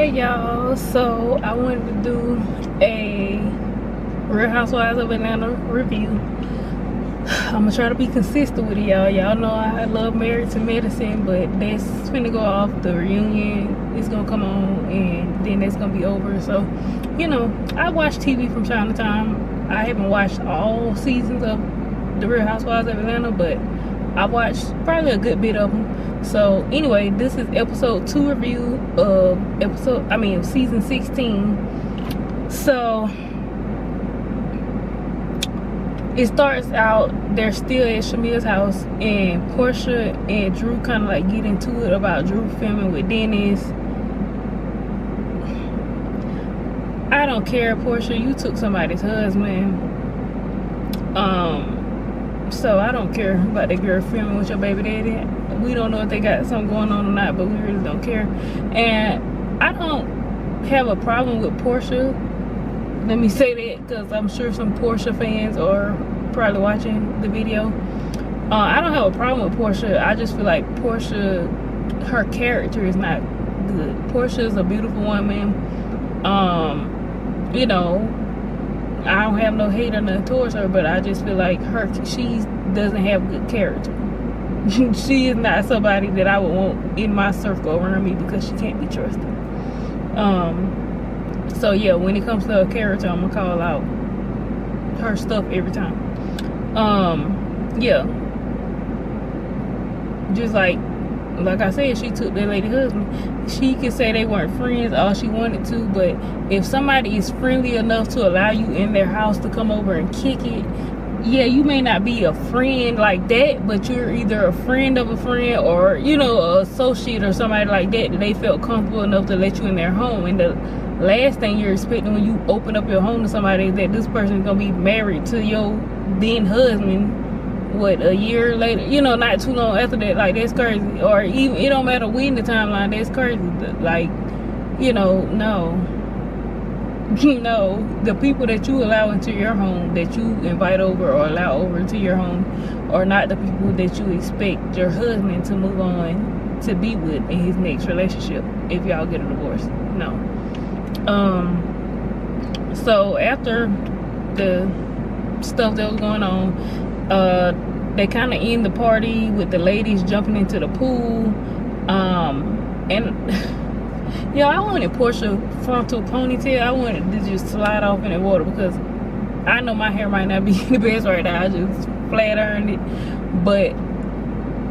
Hey y'all, so I wanted to do a Real Housewives of Atlanta review. I'm gonna try to be consistent with it, y'all. Y'all know I love Married to Medicine, but that's finna go off. The reunion is gonna come on and then that's gonna be over. So, I watch TV from time to time. I haven't watched all seasons of the Real Housewives of Atlanta, but I watched probably a good bit of them. So anyway, this is episode 2 review of season 16. So it starts out, they're still at Shamia's house, and Portia and Drew kind of like get into it about Drew filming with Dennis. I don't care, Portia, you took somebody's husband. So I don't care about that girl filming with your baby daddy. We don't know if they got something going on or not, but we really don't care. And I don't have a problem with Portia. Let me say that, because I'm sure some Portia fans are probably watching the video. I don't have a problem with Portia. I just feel like Portia, her character is not good. Portia is a beautiful woman. I don't have no hate or nothing towards her, but I just feel like she doesn't have good character. She is not somebody that I would want in my circle around me, because she can't be trusted. So yeah, when it comes to her character, I'm gonna call out her stuff every time. Yeah, just like I said, she took that lady husband. She could say they weren't friends all she wanted to, but if somebody is friendly enough to allow you in their house to come over and kick it, yeah, you may not be a friend like that, but you're either a friend of a friend, or an associate or somebody like that they felt comfortable enough to let you in their home. And the last thing you're expecting when you open up your home to somebody is that this person is gonna be married to your then husband, a year later, not too long after that. Like, that's crazy. Or even, it don't matter when the timeline, that's crazy. Like, no, the people that you allow into your home, that you invite over or allow over into your home, are not the people that you expect your husband to move on to be with in his next relationship if y'all get a divorce. No. So after the stuff that was going on, they kind of end the party with the ladies jumping into the pool. And I wanted Portia frontal ponytail. I wanted to just slide off in the water, because I know my hair might not be the best right now. I just flat ironed it, but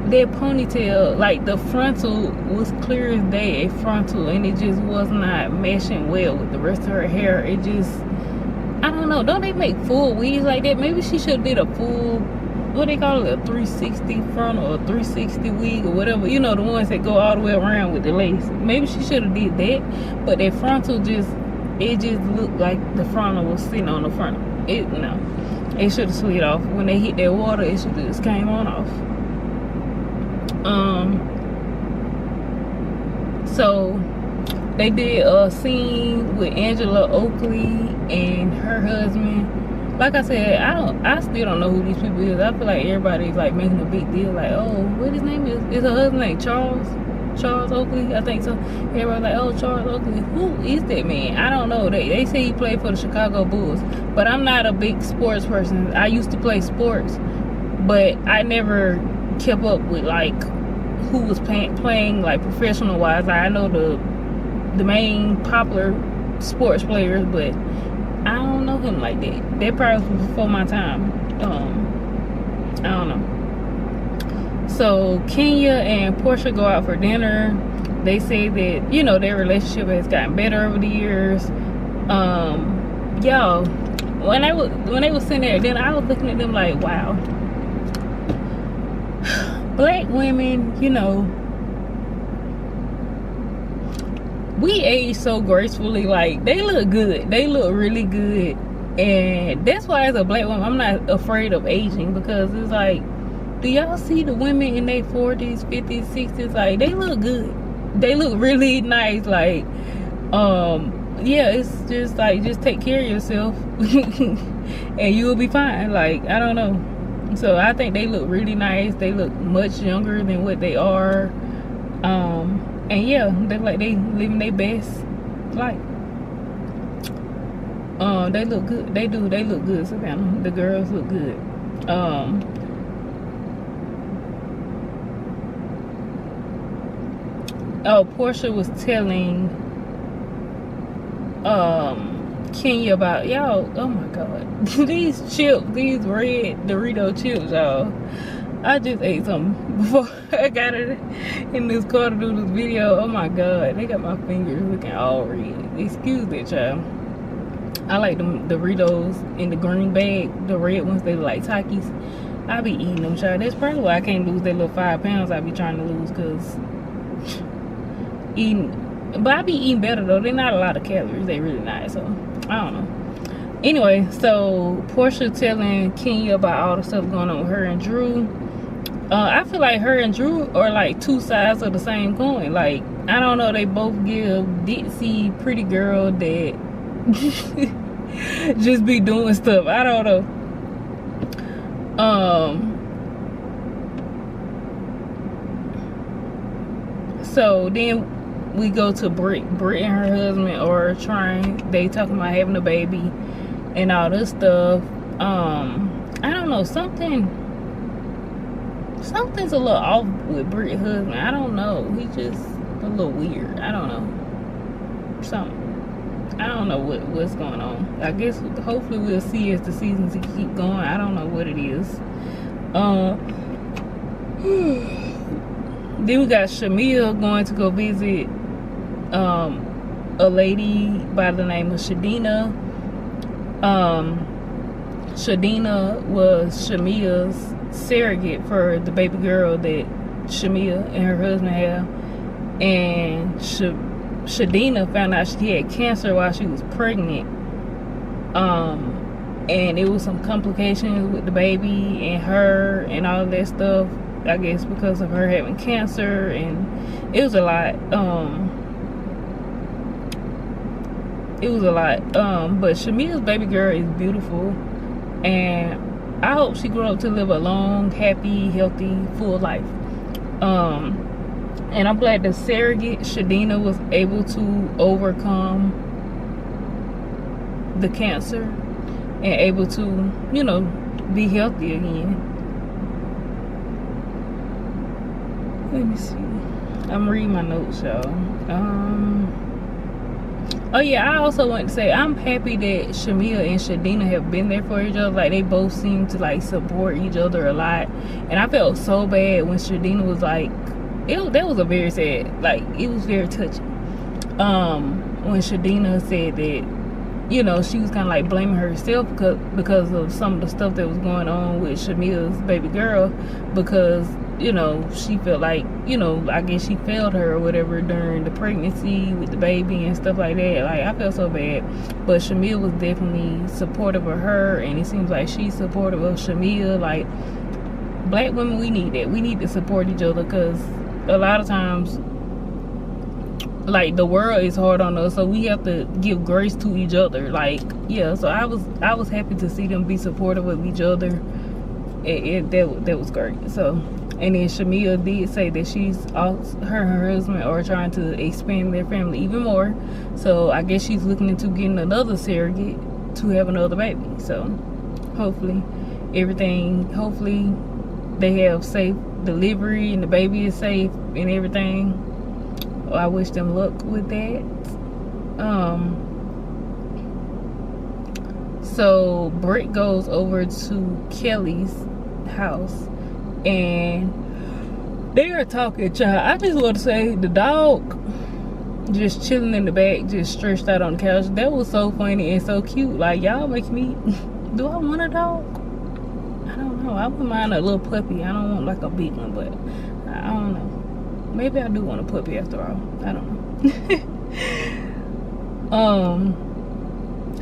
that ponytail, like the frontal was clear as day, a frontal, and it just was not meshing well with the rest of her hair. It just, I don't know, don't they make full wigs like that? Maybe she should have did a full, what they call it, a 360 front or a 360 wig or whatever, the ones that go all the way around with the lace. Maybe she should have did that, but that frontal just looked like the frontal was sitting on the frontal. It should have slid off. When they hit that water, it should have just came on off. So they did a scene with Angela Oakley and her husband. Like I said, I still don't know who these people is. I feel like everybody's like making a big deal, like, oh, what his name is? Is her husband like Charles Oakley? I think so. Everybody's like, oh, Charles Oakley. Who is that man? I don't know. They say he played for the Chicago Bulls, but I'm not a big sports person. I used to play sports, but I never kept up with like who was playing like professional wise. Like, I know the main popular sports players, but I don't know him like that. That probably was before my time. I don't know. So Kenya and Portia go out for dinner. They say that their relationship has gotten better over the years. Y'all, when they was sitting there, then I was looking at them like, wow, black women, we age so gracefully. Like, they look good. They look really good. And that's why, as a black woman, I'm not afraid of aging, because it's like, do y'all see the women in their 40s, 50s, 60s? Like, they look good. They look really nice. Like, yeah, it's just like, just take care of yourself and you'll be fine. Like, I don't know. So I think they look really nice. They look much younger than what they are. And yeah, they like they living their best. Like, they look good. They look good, Savannah. The girls look good. Portia was telling Kenya about, y'all, oh my god, these chips, these red Dorito chips, y'all. I just ate some before I got it in this car to do this video. Oh my god, they got my fingers looking all red. Excuse that, child. I like them Doritos in the green bag, the red ones. They look like Takis. I be eating them, child. That's probably why I can't lose that little 5 pounds I be trying to lose, cause eating. But I be eating better though. They're not a lot of calories. They really not. So I don't know. Anyway, so Portia telling Kenya about all the stuff going on with her and Drew. I feel like her and Drew are like two sides of the same coin. Like, I don't know, they both give ditzy pretty girl that just be doing stuff. I don't know. So then we go to Britt and her husband are they talking about having a baby and all this stuff. I don't know, something's a little off with Britt's husband. I don't know, he's just a little weird. I don't know, something. I don't know what's going on. I guess hopefully we'll see as the seasons keep going. I don't know what it is. Then we got Shamia going to go visit a lady by the name of Shadina. Shadina was Shamia's surrogate for the baby girl that Shamia and her husband have. And Shadina found out she had cancer while she was pregnant. And it was some complications with the baby and her and all of that stuff. I guess because of her having cancer, and it was a lot. But Shamia's baby girl is beautiful, and I hope she grows up to live a long, happy, healthy, full life. And I'm glad the surrogate Shadina was able to overcome the cancer and able to, you know, be healthy again. Let me see. I'm reading my notes, y'all. Oh yeah, I also want to say I'm happy that Shamia and Shadina have been there for each other. Like, they both seem to like support each other a lot. And I felt so bad when Shadina was like, that was a very sad, like, it was very touching. When Shadina said that, you know, she was kind of like blaming herself because of some of the stuff that was going on with Shamia's baby girl, because, you know, she felt like, you know, I guess she failed her or whatever during the pregnancy with the baby and stuff like that. Like, I felt so bad. But Shamia was definitely supportive of her, and it seems like she's supportive of Shamia. Like, black women, we need that. We need to support each other, because a lot of times, like, the world is hard on us, so we have to give grace to each other. Like, yeah, so I was happy to see them be supportive of each other. That was great. So, and then Shamia did say that her and her husband are trying to expand their family even more. So I guess she's looking into getting another surrogate to have another baby. So hopefully they have safe delivery and the baby is safe and everything. I wish them luck with that. So Britt goes over to Kelly's house and they are talking, child. I just want to say, the dog just chilling in the back, just stretched out on the couch. That was so funny and so cute. Like, y'all make me, do I want a dog? I don't know. I wouldn't mind a little puppy. I don't want like a big one, but I don't know. Maybe I do want a puppy after all. I don't know.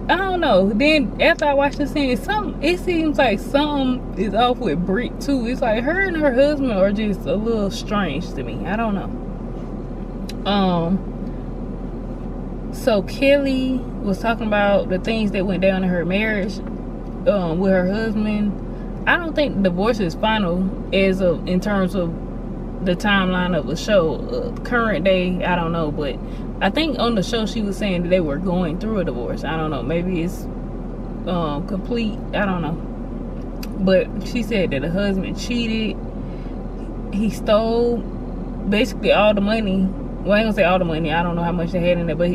I don't know. Then after I watched the scene, it seems like something is off with Britt too. It's like her and her husband are just a little strange to me. I don't know. So Kelly was talking about the things that went down in her marriage with her husband. I don't think divorce is final in terms of the timeline of the show. Current day, I don't know, but I think on the show she was saying that they were going through a divorce. I don't know. Maybe it's complete. I don't know. But she said that the husband cheated. He stole basically all the money. Well, I ain't gonna say all the money. I don't know how much they had in there, but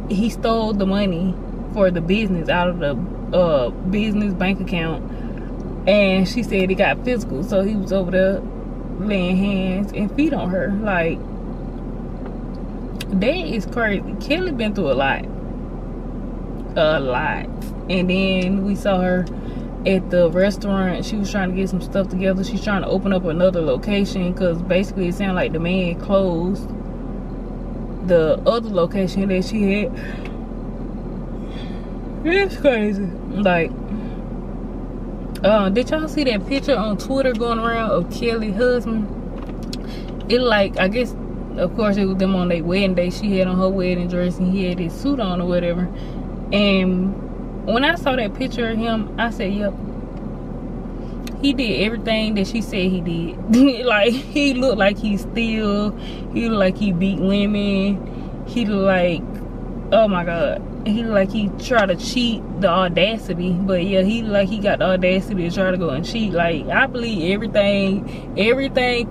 he stole the money for the business out of the business bank account. And she said it got physical, so he was over there laying hands and feet on her. Like, that is crazy. Kelly been through a lot. And then we saw her at the restaurant. She was trying to get some stuff together. She's trying to open up another location because basically it sounded like the man closed the other location that she had. It's crazy. Like, did y'all see that picture on Twitter going around of Kelly's husband? It like, I guess, of course it was them on their wedding day. She had on her wedding dress and he had his suit on or whatever. And when I saw that picture of him, I said, yep, he did everything that she said he did. Like, he looked like he looked like he beat women. He looked like, oh my God, he looked like he tried to cheat, the audacity. But yeah, he looked like he got the audacity to try to go and cheat. Like, I believe everything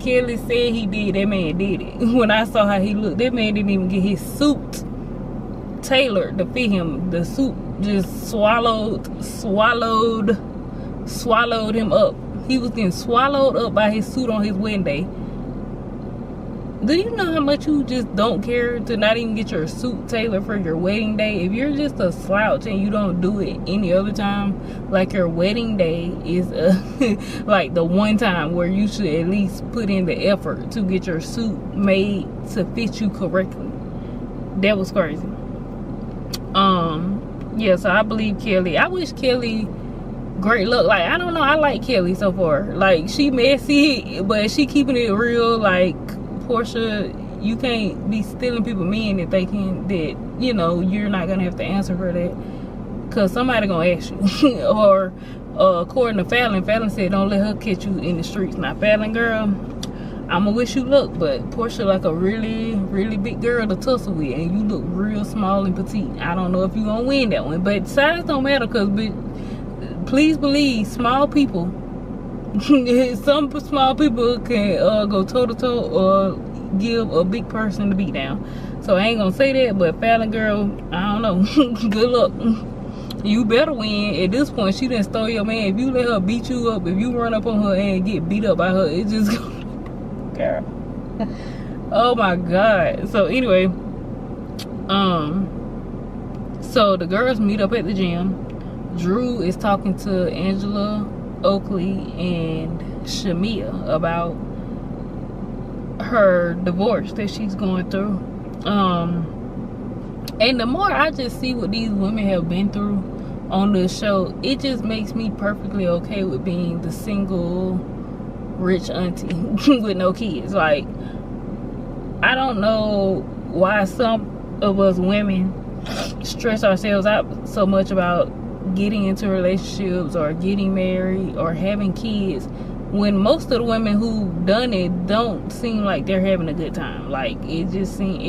Kelly said he did, that man did it. When I saw how he looked, that man didn't even get his suit tailored to fit him. The suit just swallowed him up. He was getting swallowed up by his suit on his wedding day. Do you know how much you just don't care to not even get your suit tailored for your wedding day? If you're just a slouch and you don't do it any other time, like your wedding day is like the one time where you should at least put in the effort to get your suit made to fit you correctly. That was crazy. Yeah, so I believe Kelly. I wish Kelly great luck. Like, I don't know, I like Kelly so far. Like, she messy, but she keeping it real. Like, Portia, you can't be stealing people's men and thinking that, you know, you're not gonna have to answer for that, because somebody gonna ask you. Or according to Fallon said don't let her catch you in the streets. Now, Fallon girl, I'ma wish you luck, but Portia like a really, really big girl to tussle with, and you look real small and petite. I don't know if you gonna win that one, but size don't matter, because please believe, small people, some small people can go toe-to-toe or give a big person the beat down. So I ain't gonna say that, but Fallon girl, I don't know. Good luck. You better win. At this point, she done stole your man. If you let her beat you up, if you run up on her and get beat up by her, it just girl. Oh my God. So anyway, so the girls meet up at the gym. Drew is talking to Angela, Oakley, and Shamia about her divorce that she's going through. And the more I just see what these women have been through on this show, it just makes me perfectly okay with being the single rich auntie with no kids. Like, I don't know why some of us women stress ourselves out so much about getting into relationships or getting married or having kids, when most of the women who done it don't seem like they're having a good time. Like, it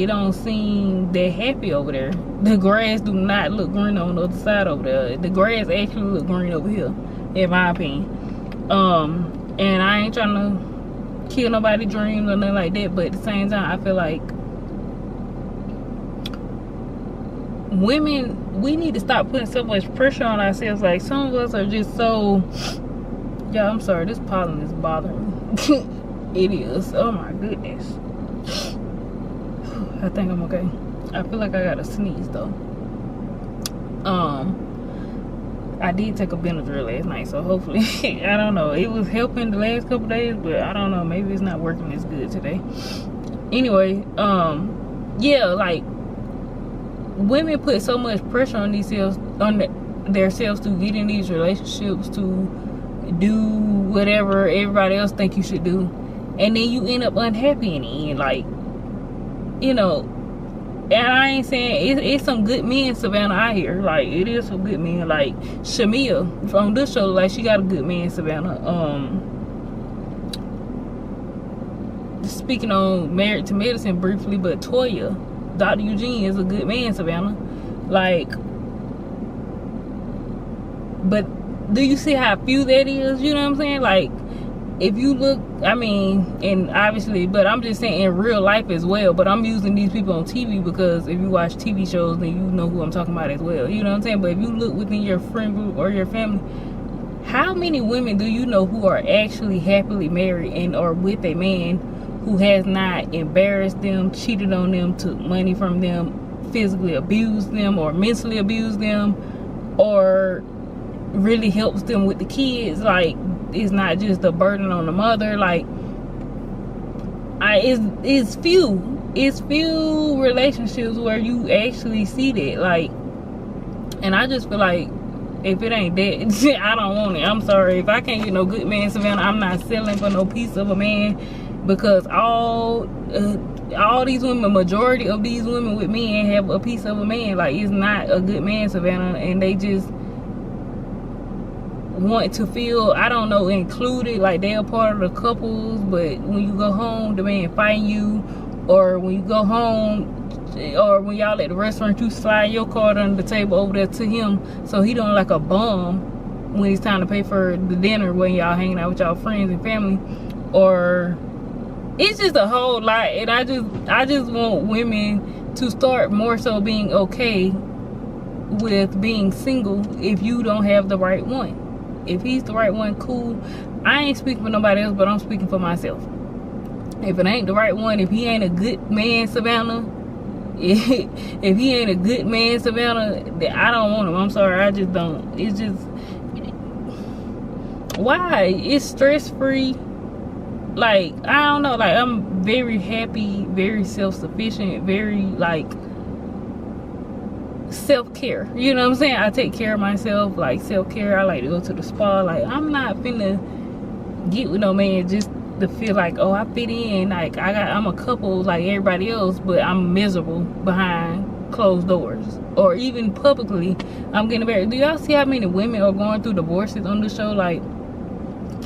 don't seem that happy over there. The grass do not look green on the other side over there. The grass actually look green over here, in my opinion. And I ain't trying to kill nobody's dreams or nothing like that, but at the same time, I feel like women, we need to stop putting so much pressure on ourselves. Like, some of us are just so, yeah, I'm sorry, this pollen is bothering me. It is. Oh my goodness. I think I'm okay. I feel like I gotta sneeze though. I did take a Benadryl last night, so hopefully, I don't know, it was helping the last couple days, but I don't know, maybe it's not working as good today. Anyway, yeah, like, women put so much pressure on themselves to get in these relationships, to do whatever everybody else think you should do, and then you end up unhappy in the end. Like, you know, and I ain't saying it's some good men, Savannah, out here. Like, it is some good men. Like Shamia from this show, like, she got a good man, Savannah. Speaking on Married to Medicine briefly, but Toya, Dr. Eugene is a good man, Savannah. Like, but do you see how few that is? You know what I'm saying? Like, if you look, I mean, and obviously, but I'm just saying in real life as well. But I'm using these people on TV because if you watch TV shows, then you know who I'm talking about as well. You know what I'm saying? But if you look within your friend group or your family, how many women do you know who are actually happily married and are with a man who has not embarrassed them, cheated on them, took money from them, physically abused them or mentally abused them, or really helps them with the kids? Like, it's not just a burden on the mother. Like, it's few relationships where you actually see that. Like, and I just feel like if it ain't that, I don't want it. I'm sorry. If I can't get no good man, Savannah, I'm not selling for no piece of a man, because all these women, majority of these women with men have a piece of a man. Like, it's not a good man, Savannah, and they just want to feel, I don't know, included, like they're a part of the couples. But when you go home, the man fighting you, or when you go home, or when y'all at the restaurant, you slide your card under the table over there to him, so he don't like a bum when it's time to pay for the dinner when y'all hanging out with y'all friends and family. Or it's just a whole lot. And I just want women to start more so being okay with being single if you don't have the right one. If he's the right one, cool. I ain't speaking for nobody else, but I'm speaking for myself. If it ain't the right one, if he ain't a good man, Savannah, if he ain't a good man, Savannah, I don't want him. I'm sorry, I just don't. It's just, why? It's stress-free. Like, I don't know. Like, I'm very happy, very self-sufficient, very, like, self-care. You know what I'm saying? I take care of myself, like self-care. I like to go to the spa. Like, I'm not finna get with no man just to feel like, oh, I fit in. Like, I'm a couple like everybody else, but I'm miserable behind closed doors, or even publicly I'm getting married. Do y'all see how many women are going through divorces on the show? Like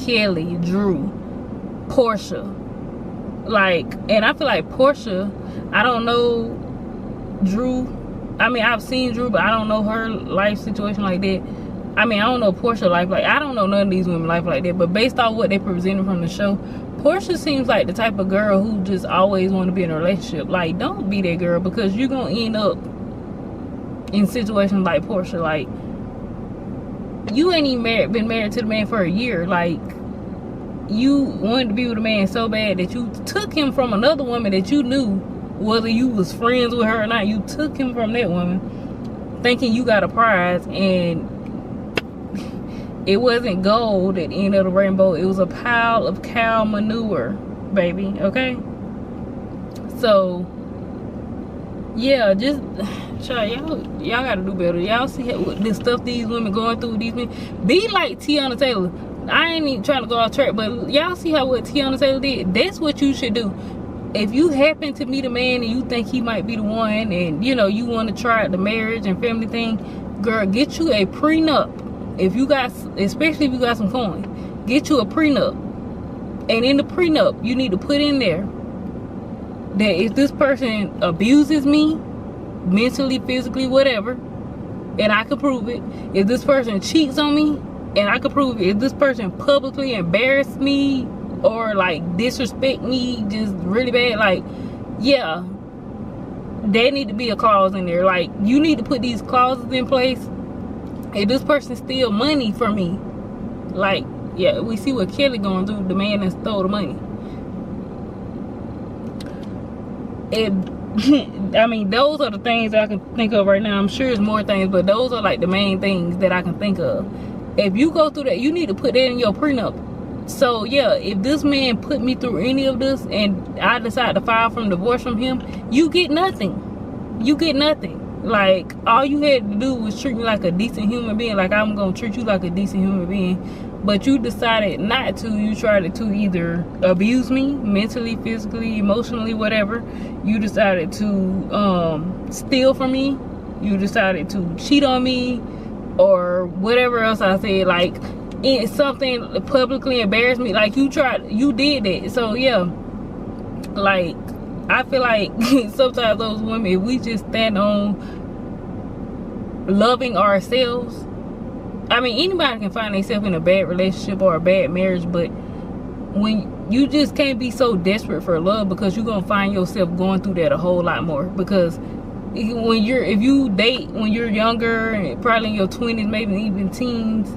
Kelly, Drew, Portia. Like, and I feel like Portia, I don't know Drew. I mean, I've seen Drew, but I don't know her life situation like that. I mean, I don't know Portia life. Like, I don't know none of these women life like that. But based on what they presented from the show, Portia seems like the type of girl who just always want to be in a relationship. Like, don't be that girl, because you're going to end up in situations like Portia. Like, you ain't even been married to the man for a year. Like, you wanted to be with a man so bad that you took him from another woman that you knew, whether you was friends with her or not. You took him from that woman thinking you got a prize, and it wasn't gold at the end of the rainbow. It was a pile of cow manure, baby. Okay? So, yeah, just, y'all gotta do better. Y'all see the stuff these women going through with these men. Be like Tiana Taylor. I ain't even trying to go off track, but y'all see what Tiana Taylor did? That's what you should do. If you happen to meet a man and you think he might be the one, and you know you want to try the marriage and family thing, girl, get you a prenup. If you got, especially if you got some coin, get you a prenup. And in the prenup, you need to put in there that if this person abuses me, mentally, physically, whatever, and I can prove it. If this person cheats on me, and I can prove it. If this person publicly embarrassed me, or like disrespect me just really bad, like, yeah, there need to be a clause in there. Like, you need to put these clauses in place. If this person steal money from me, like, yeah, we see what Kelly going through, the man that stole the money. I mean, those are the things that I can think of right now. I'm sure there's more things, but those are like the main things that I can think of. If you go through that, you need to put that in your prenup. So yeah, if this man put me through any of this and I decide to file for divorce from him, you get nothing. You get nothing. Like, all you had to do was treat me like a decent human being. Like, I'm gonna treat you like a decent human being. But you decided not to. You tried to either abuse me mentally, physically, emotionally, whatever. You decided to steal from me. You decided to cheat on me, or whatever else I said. Like, it's something publicly embarrassed me. Like, you did that. So yeah, like, I feel like sometimes those women, if we just stand on loving ourselves, I mean, anybody can find themselves in a bad relationship or a bad marriage, but when you just can't be so desperate for love, because you're gonna find yourself going through that a whole lot more. Because if you date when you're younger, probably in your 20s, maybe even teens,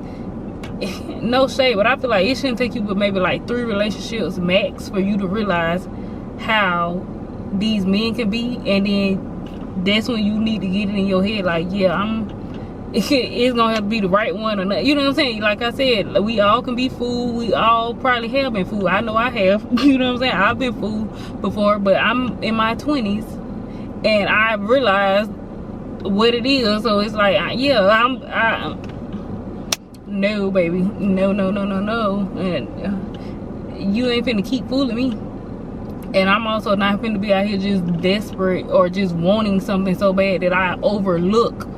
no shade, but I feel like it shouldn't take you but maybe like 3 relationships max for you to realize how these men can be. And then that's when you need to get it in your head, like, yeah, it's gonna have to be the right one or not. You know what I'm saying? Like I said, we all can be fooled. We all probably have been fooled. I know I have. You know what I'm saying? I've been fooled before, but I'm in my 20s and I realized what it is. So it's like, yeah, no, baby, no. And you ain't finna keep fooling me. And I'm also not finna be out here just desperate or just wanting something so bad that I overlook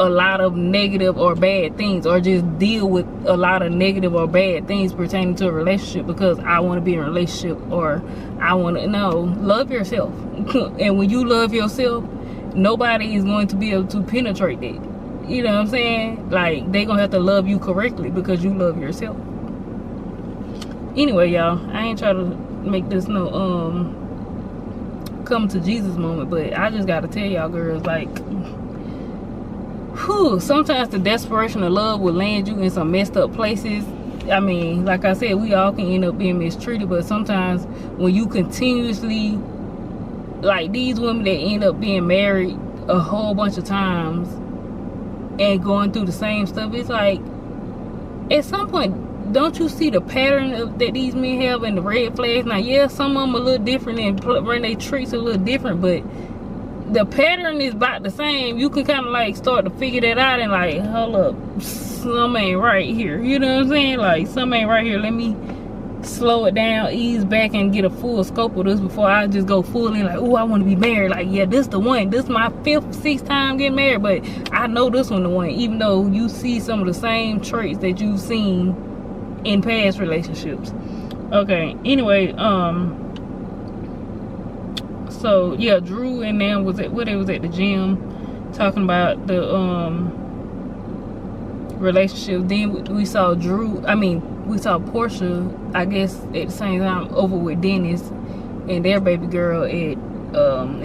a lot of negative or bad things, or just deal with a lot of negative or bad things pertaining to a relationship because I want to be in a relationship, or I want to. No, love yourself. And when you love yourself, nobody is going to be able to penetrate that. You know what I'm saying? Like, they gonna have to love you correctly because you love yourself. Anyway, y'all, I ain't trying to make this no come to Jesus moment, but I just gotta tell y'all girls, like, sometimes the desperation of love will land you in some messed up places. I mean, like I said, we all can end up being mistreated, but sometimes when you continuously, like these women that end up being married a whole bunch of times and going through the same stuff, it's like, at some point, don't you see the pattern that these men have and the red flags? Now, yeah, some of them a little different and run their tricks a little different, but the pattern is about the same. You can kind of like start to figure that out and like, hold up, something ain't right here. You know what I'm saying? Like, something ain't right here. Let me slow it down, ease back, and get a full scope of this before I just go full in like, oh, I want to be married. Like, yeah, this the one. This my 5th, 6th time getting married, but I know this one the one, even though you see some of the same traits that you've seen in past relationships. Okay, anyway, so yeah, Drew and them was at the gym talking about the relationship. Then we saw we saw Portia, I guess at the same time, over with Dennis and their baby girl at it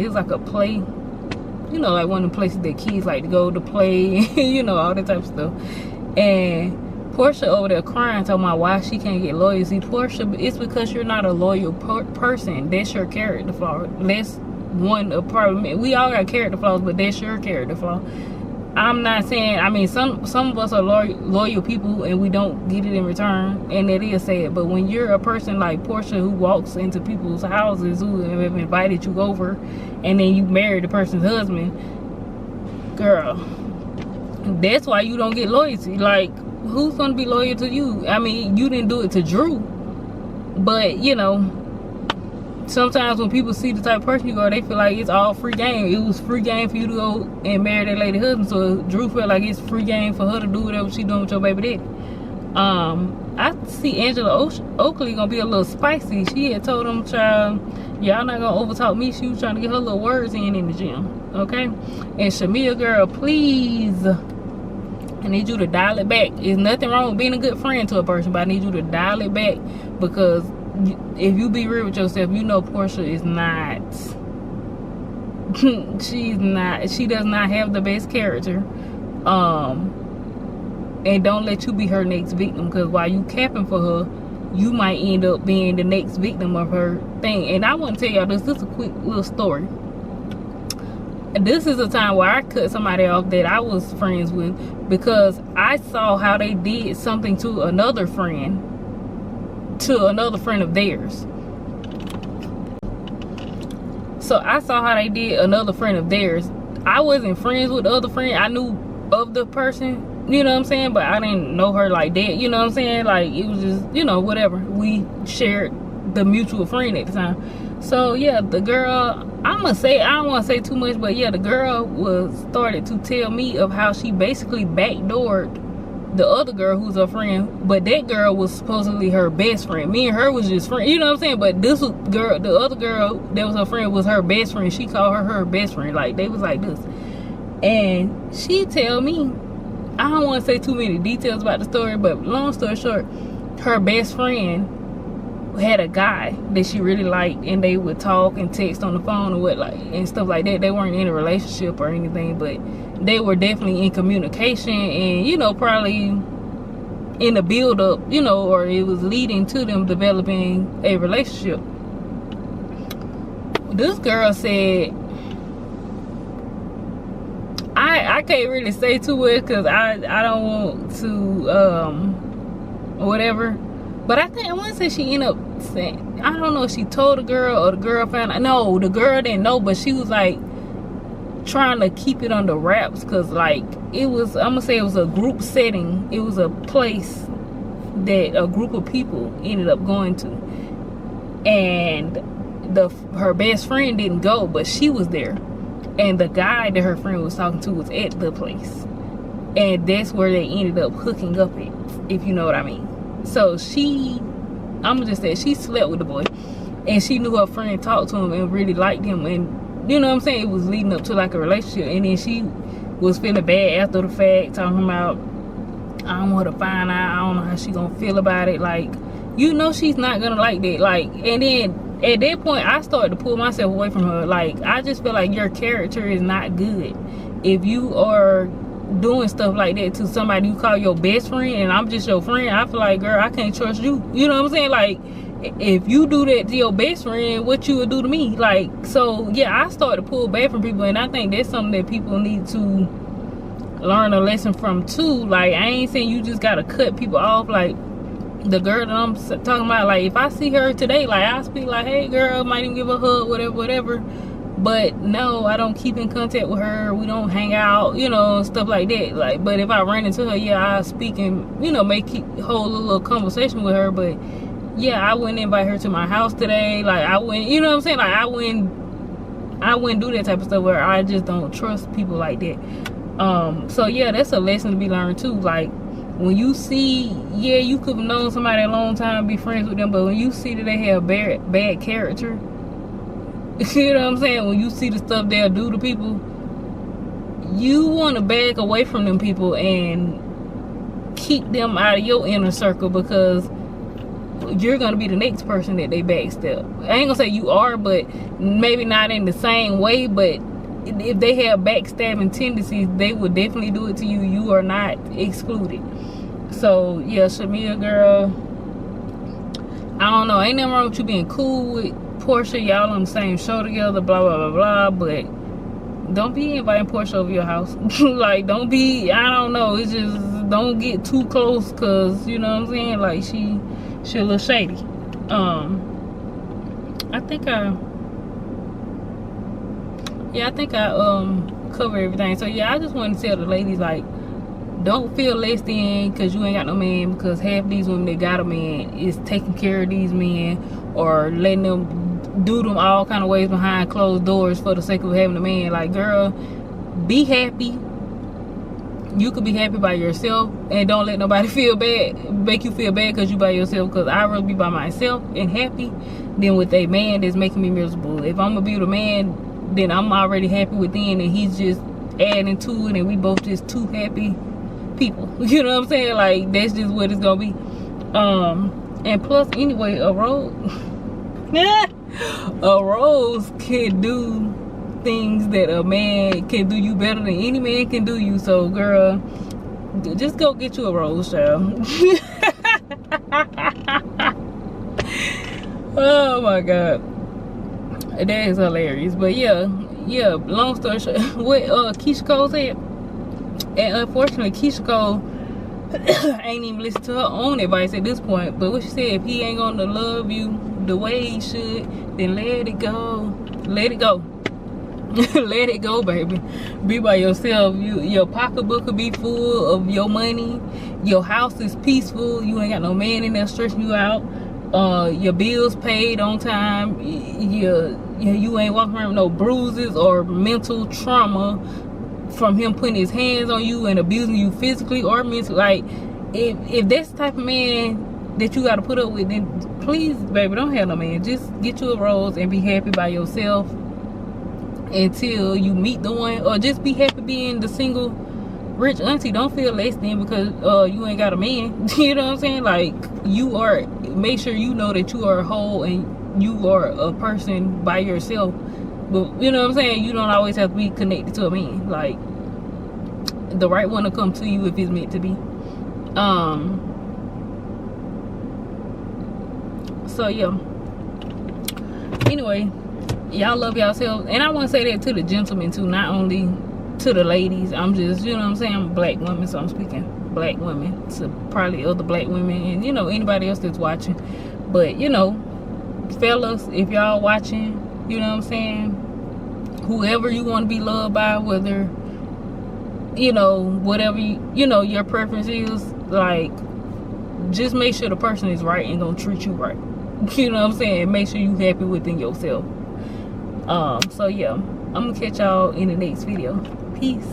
was like a play, you know, like one of the places that kids like to go to play, you know, all that type of stuff. And Portia over there crying, talking about why she can't get loyalty. Portia, it's because you're not a loyal person. That's your character flaw. That's one of problem. We all got character flaws, but that's your character flaw. I'm not saying, I mean, some of us are loyal people and we don't get it in return, and that is sad. But when you're a person like Portia who walks into people's houses who have invited you over, and then you marry the person's husband, girl, that's why you don't get loyalty. Like, who's gonna be loyal to you? I mean, you didn't do it to Drew, but you know, sometimes when people see the type of person you are, they feel like it's all free game. It was free game for you to go and marry that lady husband, so Drew felt like it's free game for her to do whatever she doing with your baby daddy. I see Angela Oakley gonna be a little spicy. She had told them, child, y'all not gonna overtalk me. She was trying to get her little words in the gym, okay? And Shamia, girl, please, I need you to dial it back. There's nothing wrong with being a good friend to a person, but I need you to dial it back, because if you be real with yourself, you know Portia is not, she does not have the best character. And don't let you be her next victim, because while you capping for her, you might end up being the next victim of her thing. And I want to tell y'all this is a quick little story. This is a time where I cut somebody off that I was friends with, because I saw how they did something to another friend of theirs. So I saw how they did another friend of theirs. I wasn't friends with the other friend. I knew of the person, you know what I'm saying, but I didn't know her like that, you know what I'm saying. Like, it was just, you know, whatever, we shared the mutual friend at the time. So yeah, the girl, I don't want to say too much, but yeah, the girl started to tell me of how she basically backdoored the other girl who's her friend, but that girl was supposedly her best friend. Me and her was just friends, you know what I'm saying? But this girl, the other girl that was her friend, was her best friend. She called her best friend. Like, they was like this. And she tell me, I don't want to say too many details about the story, but long story short, her best friend had a guy that she really liked, and they would talk and text on the phone and what, like, and stuff like that. They weren't in a relationship or anything, but they were definitely in communication, and, you know, probably in the build up, you know, or it was leading to them developing a relationship. This girl said, I can't really say too much because I don't want to whatever, but I want to say she ended up saying, I don't know if she told the girl or the girl found out. No, the girl didn't know, but she was like trying to keep it under wraps, because like it was, I'm gonna say it was a group setting. It was a place that a group of people ended up going to, and her best friend didn't go, but she was there, and the guy that her friend was talking to was at the place, and that's where they ended up hooking up at, if you know what I mean. So I'm gonna just say she slept with the boy, and she knew her friend talked to him and really liked him, and you know what I'm saying, it was leading up to like a relationship. And then she was feeling bad after the fact, talking about, I don't want to find out, I don't know how she gonna feel about it. Like, you know, she's not gonna like that. Like, and then at that point I started to pull myself away from her. Like, I just feel like your character is not good if you are doing stuff like that to somebody you call your best friend, and I'm just your friend. I feel like, girl, I can't trust you. You know what I'm saying? Like, if you do that to your best friend, what you would do to me? Like, so yeah, I started to pull back from people, and I think that's something that people need to learn a lesson from too. Like, I ain't saying you just gotta cut people off. Like, the girl that I'm talking about, like, if I see her today, like, I'll speak like, hey girl, might even give a hug, whatever. But no, I don't keep in contact with her. We don't hang out, you know, stuff like that. Like, but if I ran into her, yeah, I'll speak and, you know, hold a little conversation with her. But yeah, I wouldn't invite her to my house today. Like, I wouldn't, you know what I'm saying? Like, I wouldn't do that type of stuff, where I just don't trust people like that. So yeah, that's a lesson to be learned too. Like, when you see, yeah, you could have known somebody a long time, be friends with them, but when you see that they have bad character, you know what I'm saying, when you see the stuff they'll do to people, you want to back away from them people and keep them out of your inner circle, because you're gonna be the next person that they backstep. I ain't gonna say you are, but maybe not in the same way. But if they have backstabbing tendencies, they would definitely do it to you. You are not excluded. So yeah, Shamia, girl, I don't know, ain't nothing wrong with you being cool with Portia. Y'all on the same show together, blah blah blah blah, but don't be inviting Portia over your house. Like, don't be, I don't know, it's just, don't get too close, because you know what I'm saying, like, she a little shady. I think I cover everything. So yeah, I just want to tell the ladies, like, don't feel less than because you ain't got no man, because half these women that got a man is taking care of these men, or letting them do them all kind of ways behind closed doors for the sake of having a man. Like, girl, be happy. You could be happy by yourself, and don't let nobody make you feel bad because you by yourself, because I'd rather be by myself and happy than with a man that's making me miserable. If I'm gonna be with a man, then I'm already happy within, and he's just adding to it, and we both just two happy people. You know what I'm saying? Like, that's just what it's gonna be. And plus, anyway, a rose can do things that a man can do you better than any man can do you. So girl, just go get you a rose, child. Oh my god, that is hilarious. But yeah, long story short, what Keisha Cole said, and unfortunately Keisha Cole ain't even listen to her own advice at this point. But what she said, if he ain't gonna love you the way he should, then let it go. Let it go. Let it go, baby. Be by yourself. Your pocketbook could be full of your money. Your house is peaceful. You ain't got no man in there stressing you out. Your bills paid on time. You ain't walking around with no bruises or mental trauma from him putting his hands on you and abusing you physically or mentally. Like, if that's the type of man that you got to put up with, then please, baby, don't have no man. Just get you a rose and be happy by yourself until you meet the one, or just be happy being the single rich auntie. Don't feel less than because you ain't got a man. You know what I'm saying? Like, you are, make sure you know that you are whole and you are a person by yourself. But you know what I'm saying, you don't always have to be connected to a man. Like, the right one will come to you if it's meant to be. So yeah, anyway, y'all love yourselves. And I want to say that to the gentlemen too, not only to the ladies. I'm just, you know what I'm saying, I'm a black woman, so I'm speaking black women to probably other black women and, you know, anybody else that's watching. But, you know, fellas, if y'all watching, you know what I'm saying, whoever you want to be loved by, whether, you know, whatever you know your preference is, like, just make sure the person is right and gonna treat you right. You know what I'm saying? Make sure you happy within yourself. So yeah, I'm gonna catch y'all in the next video. Peace.